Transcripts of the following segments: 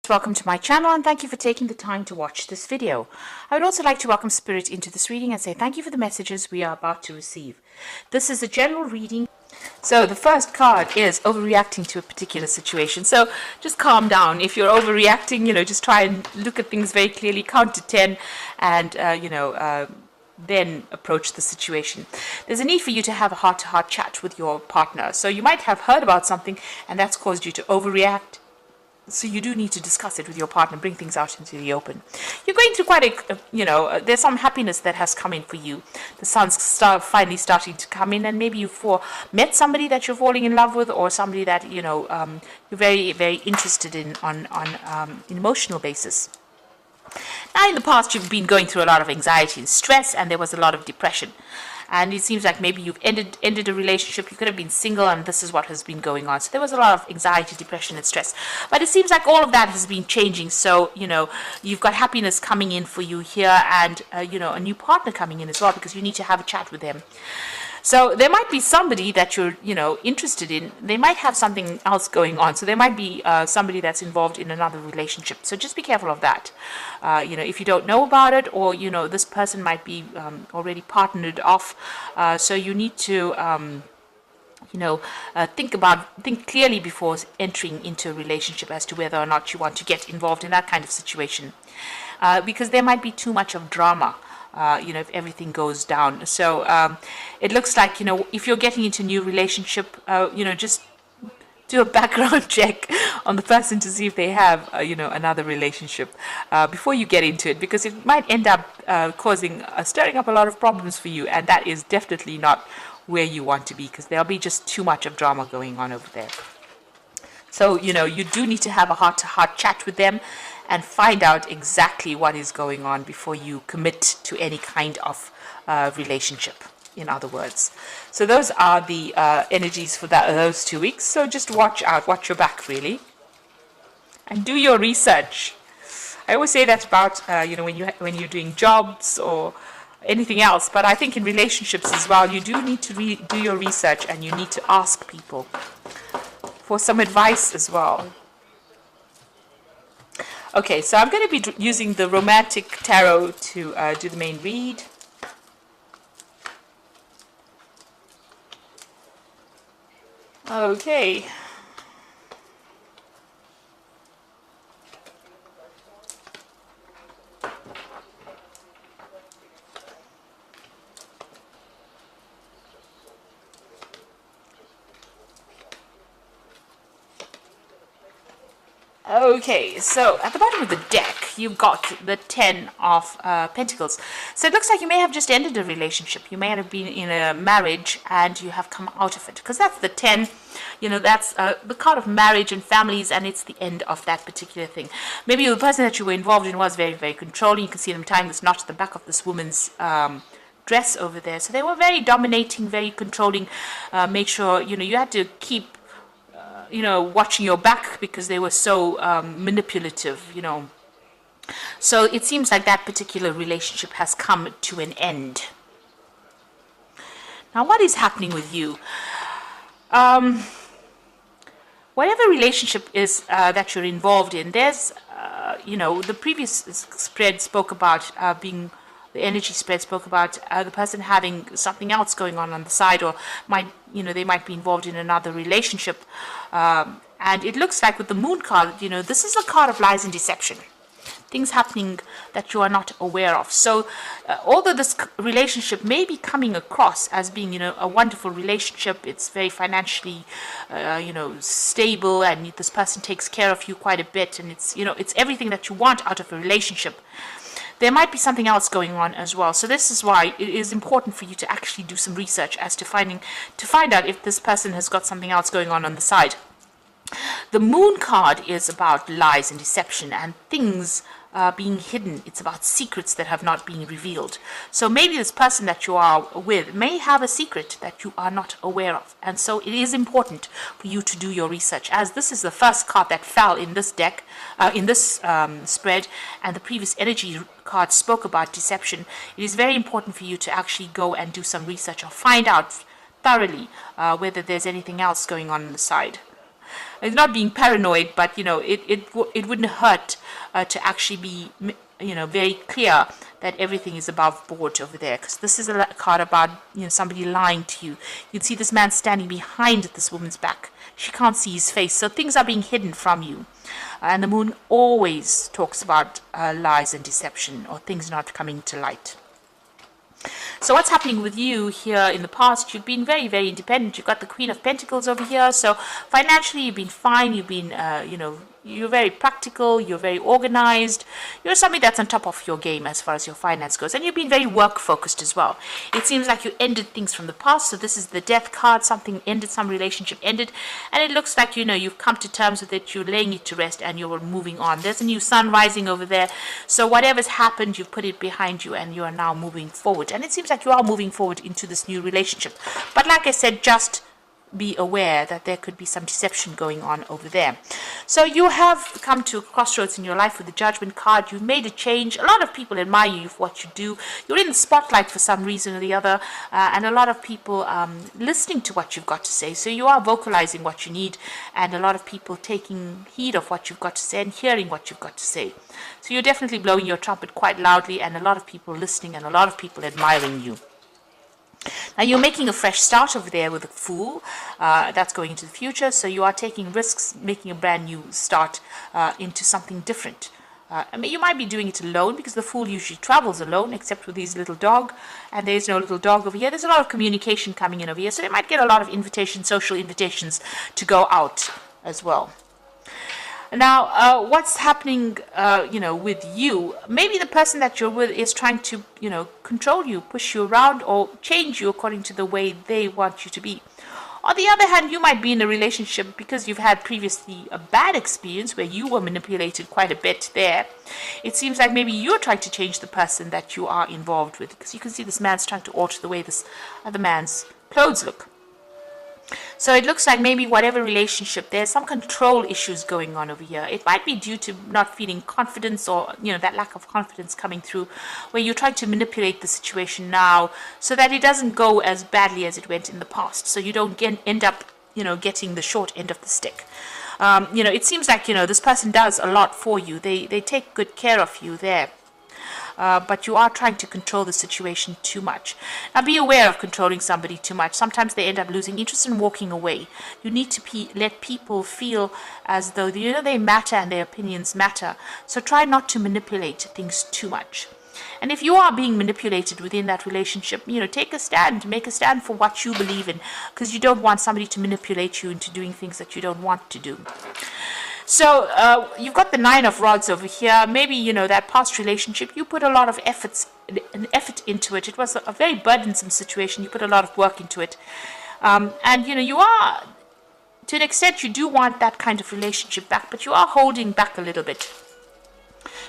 Welcome to my channel and thank you for taking the time to watch this video. I would also like to welcome Spirit into this reading and say thank you for the messages we are about to receive. This is a general reading. So the first card is overreacting to a particular situation. So just calm down. If you're overreacting, just try and look at things very clearly, count to 10 and, then approach the situation. There's a need for you to have a heart-to-heart chat with your partner. So you might have heard about something and that's caused you to overreact. So you do need to discuss it with your partner, bring things out into the open. You're going through quite there's some happiness that has come in for you. The sun's finally starting to come in, and maybe you've met somebody that you're falling in love with, or somebody that, you're very, very interested in on an emotional basis. Now, in the past, you've been going through a lot of anxiety and stress, and there was a lot of depression. And it seems like maybe you've ended a relationship. You could have been single, and this is what has been going on. So there was a lot of anxiety, depression, and stress. But it seems like all of that has been changing. So, you've got happiness coming in for you here, and, a new partner coming in as well, because you need to have a chat with them. So there might be somebody that you're, interested in. They might have something else going on. So there might be somebody that's involved in another relationship. So just be careful of that. If you don't know about it, or, this person might be already partnered off. So you need to, think clearly before entering into a relationship as to whether or not you want to get involved in that kind of situation. Because there might be too much of drama. If everything goes down. So it looks like, if you're getting into a new relationship, just do a background check on the person to see if they have, another relationship before you get into it, because it might end up stirring up a lot of problems for you, and that is definitely not where you want to be, because there'll be just too much of drama going on over there. So, you do need to have a heart-to-heart chat with them and find out exactly what is going on before you commit to any kind of relationship, in other words. So those are the energies for those 2 weeks. So just watch out, watch your back, really. And do your research. I always say that about, when you're doing jobs or anything else, but I think in relationships as well, you do need to do your research, and you need to ask people for some advice as well. Okay, so I'm going to be using the Romantic Tarot to do the main read. Okay. Okay, so at the bottom of the deck, you've got the 10 of Pentacles. So it looks like you may have just ended a relationship. You may have been in a marriage and you have come out of it. Because that's the 10, that's the card of marriage and families, and it's the end of that particular thing. Maybe the person that you were involved in was very, very controlling. You can see them tying this knot at the back of this woman's dress over there. So they were very dominating, very controlling. Make sure, you had to keep watching your back, because they were so manipulative, So it seems like that particular relationship has come to an end. Now, what is happening with you? Whatever relationship is that you're involved in, there's, the previous spread spoke about the energy spread spoke about the person having something else going on the side, or they might be involved in another relationship. And it looks like with the Moon card, this is a card of lies and deception. Things happening that you are not aware of. So although this relationship may be coming across as being, a wonderful relationship, it's very financially, stable, and this person takes care of you quite a bit, and it's everything that you want out of a relationship. There might be something else going on as well. So this is why it is important for you to actually do some research as to find out if this person has got something else going on the side. The Moon card is about lies and deception and things being hidden. It's about secrets that have not been revealed. So maybe this person that you are with may have a secret that you are not aware of. And so it is important for you to do your research, as this is the first card that fell in this deck, in this spread, and the previous energy card spoke about deception. It is very important for you to actually go and do some research or find out thoroughly whether there's anything else going on the side. it's not being paranoid, but it wouldn't hurt to actually be very clear that everything is above board over there, because this is a card about somebody lying to you. You'd see this man standing behind this woman's back. She can't see his face, so things are being hidden from you. And the moon always talks about lies and deception, or things not coming to light. So what's happening with you here in the past? You've been very, very independent. You've got the Queen of Pentacles over here. So financially, you've been fine. You've been, you're very practical. You're very organized. You're somebody that's on top of your game as far as your finance goes. And you've been very work focused as well. It seems like you ended things from the past. So this is the Death card. Something ended, some relationship ended. And it looks like, you've come to terms with it. You're laying it to rest and you're moving on. There's a new sun rising over there. So whatever's happened, you've put it behind you and you are now moving forward. And it seems like you are moving forward into this new relationship. But like I said, just be aware that there could be some deception going on over there. So you have come to a crossroads in your life with the Judgment card. You've made a change. A lot of people admire you for what you do. You're in the spotlight for some reason or the other, and a lot of people listening to what you've got to say. So you are vocalizing what you need, and a lot of people taking heed of what you've got to say and hearing what you've got to say. So you're definitely blowing your trumpet quite loudly, and a lot of people listening and a lot of people admiring you. Now you're making a fresh start over there with the Fool. That's going into the future. So you are taking risks, making a brand new start into something different. You might be doing it alone, because the Fool usually travels alone, except with his little dog. And there's no little dog over here. There's a lot of communication coming in over here. So they might get a lot of invitations, social invitations to go out as well. Now, what's happening, with you? Maybe the person that you're with is trying to, control you, push you around, or change you according to the way they want you to be. On the other hand, you might be in a relationship because you've had previously a bad experience where you were manipulated quite a bit there. It seems like maybe you're trying to change the person that you are involved with, because you can see this man's trying to alter the way this other man's clothes look. So it looks like maybe whatever relationship, there's some control issues going on over here. It might be due to not feeling confidence, or, that lack of confidence coming through, where you're trying to manipulate the situation now so that it doesn't go as badly as it went in the past. So you don't end up, getting the short end of the stick. It seems like, this person does a lot for you. They take good care of you there. But you are trying to control the situation too much. Now be aware of controlling somebody too much. Sometimes they end up losing interest and walking away. You need to let people feel as though they matter and their opinions matter. So try not to manipulate things too much. And if you are being manipulated within that relationship, take a stand, make a stand for what you believe in, because you don't want somebody to manipulate you into doing things that you don't want to do. So you've got the Nine of Rods over here. Maybe, that past relationship, you put a lot of effort into it. It was a very burdensome situation. You put a lot of work into it. And, you are, to an extent, you do want that kind of relationship back, but you are holding back a little bit.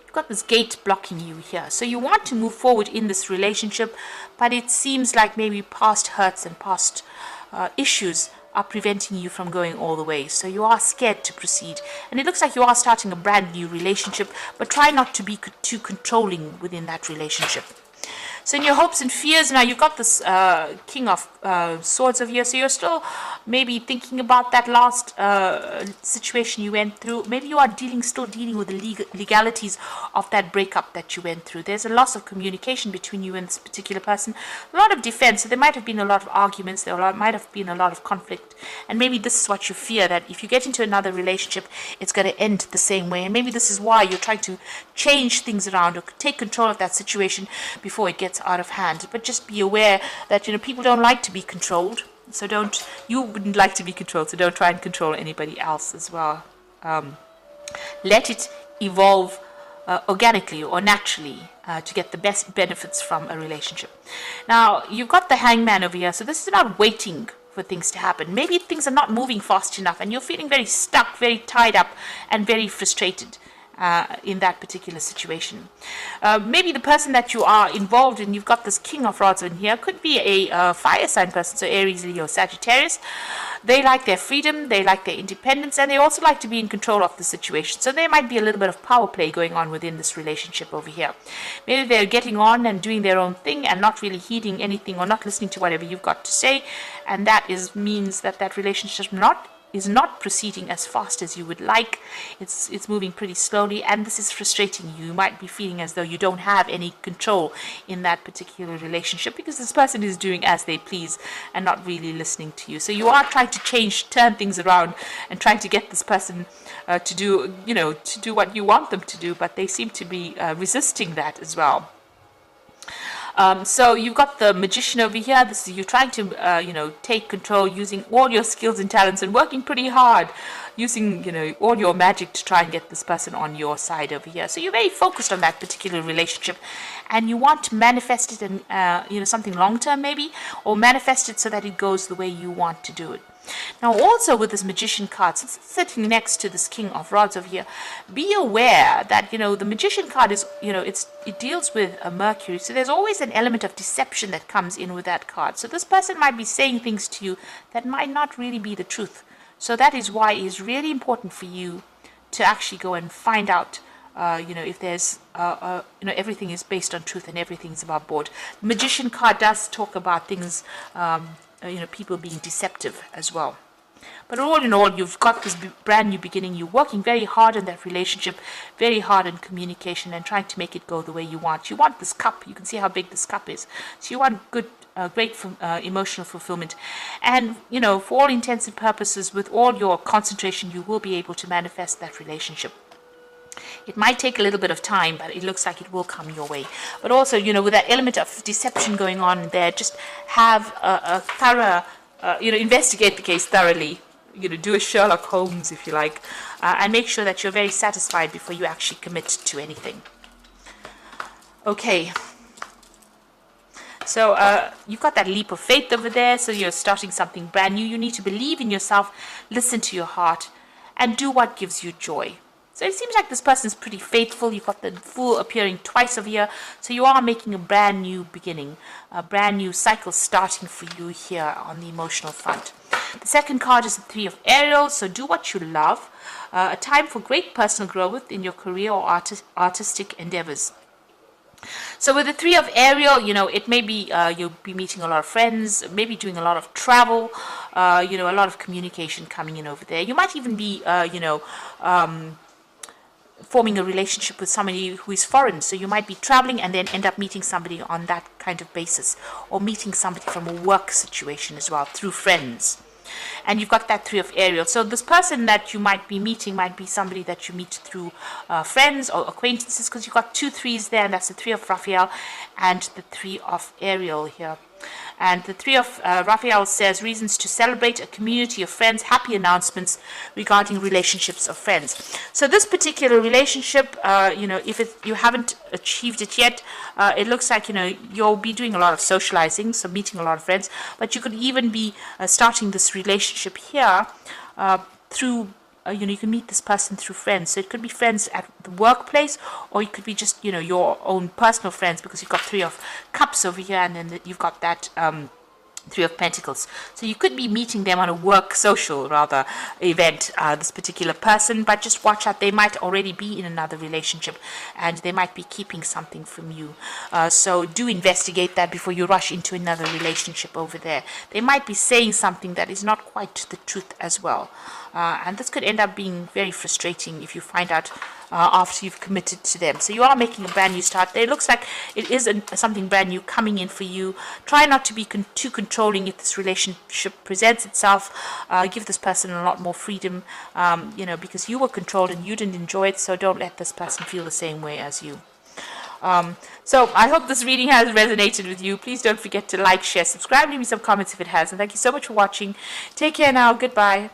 You've got this gate blocking you here. So you want to move forward in this relationship, but it seems like maybe past hurts and past issues are preventing you from going all the way. So you are scared to proceed. And it looks like you are starting a brand new relationship, but try not to be too controlling within that relationship. So in your hopes and fears, now you've got this King of Swords over here. So you're still maybe thinking about that last situation you went through. Maybe you are still dealing with the legalities of that breakup that you went through. There's a loss of communication between you and this particular person. A lot of defense. So there might have been a lot of arguments. There might have been a lot of conflict. And maybe this is what you fear, that if you get into another relationship, it's going to end the same way. And maybe this is why you're trying to change things around or take control of that situation before it gets out of hand. But just be aware that people don't like to be controlled, so you wouldn't like to be controlled, so don't try and control anybody else as well. Let it evolve organically or naturally to get the best benefits from a relationship. Now you've got the Hangman over here, so this is about waiting for things to happen. Maybe things are not moving fast enough and you're feeling very stuck, very tied up and very frustrated in that particular situation. Maybe the person that you are involved in, you've got this King of Rods in here, could be a fire sign person, so Aries, Leo, Sagittarius. They like their freedom, they like their independence, and they also like to be in control of the situation. So there might be a little bit of power play going on within this relationship over here. Maybe they're getting on and doing their own thing and not really heeding anything or not listening to whatever you've got to say, and that means that relationship not is not proceeding as fast as you would like. It's moving pretty slowly, and this is frustrating you. You might be feeling as though you don't have any control in that particular relationship because this person is doing as they please and not really listening to you. So you are trying to turn things around and trying to get this person to do, to do what you want them to do, but they seem to be resisting that as well. So you've got the magician over here. This is you trying to, take control using all your skills and talents and working pretty hard, using, all your magic to try and get this person on your side over here. So you're very focused on that particular relationship, and you want to manifest it in, something long term maybe, or manifest it so that it goes the way you want to do it. Now also with this magician card, since it's sitting next to this king of rods over here, be aware that, the magician card is, it deals with a Mercury. So there's always an element of deception that comes in with that card. So this person might be saying things to you that might not really be the truth. So that is why it is really important for you to actually go and find out, if there's, everything is based on truth and everything's above board. The magician card does talk about things, people being deceptive as well. But all in all, you've got this brand new beginning. You're working very hard in that relationship, very hard in communication and trying to make it go the way you want. You want this cup. You can see how big this cup is. So you want good, great emotional fulfillment. And, for all intents and purposes, with all your concentration, you will be able to manifest that relationship. It might take a little bit of time, but it looks like it will come your way. But also, with that element of deception going on there, just have a thorough, investigate the case thoroughly. Do a Sherlock Holmes, if you like, and make sure that you're very satisfied before you actually commit to anything. Okay. So you've got that leap of faith over there. So you're starting something brand new. You need to believe in yourself, listen to your heart, and do what gives you joy. So it seems like this person is pretty faithful. You've got the Fool appearing twice over here. So you are making a brand new beginning, a brand new cycle starting for you here on the emotional front. The second card is the Three of Ariels. So do what you love. A time for great personal growth in your career or artistic endeavors. So with the Three of Ariel, it may be you'll be meeting a lot of friends, maybe doing a lot of travel, a lot of communication coming in over there. You might even be, forming a relationship with somebody who is foreign. So you might be traveling and then end up meeting somebody on that kind of basis, or meeting somebody from a work situation as well through friends. And you've got that Three of Ariel. So this person that you might be meeting might be somebody that you meet through friends or acquaintances, because you've got two threes there, and that's the Three of Raphael and the Three of Ariel here. And the Three of Raphael says reasons to celebrate, a community of friends, happy announcements regarding relationships of friends. So this particular relationship, if you haven't achieved it yet, it looks like, you'll be doing a lot of socializing, so meeting a lot of friends, but you could even be starting this relationship here through you can meet this person through friends. So it could be friends at the workplace, or it could be just, your own personal friends, because you've got Three of Cups over here, and then you've got that Three of Pentacles. So you could be meeting them on a work social, rather, event, this particular person, but just watch out. They might already be in another relationship, and they might be keeping something from you. So do investigate that before you rush into another relationship over there. They might be saying something that is not quite the truth as well. And this could end up being very frustrating if you find out after you've committed to them. So you are making a brand new start. It looks like it is something brand new coming in for you. Try not to be too controlling if this relationship presents itself. Give this person a lot more freedom, because you were controlled and you didn't enjoy it. So don't let this person feel the same way as you. So I hope this reading has resonated with you. Please don't forget to like, share, subscribe, leave me some comments if it has. And thank you so much for watching. Take care now. Goodbye.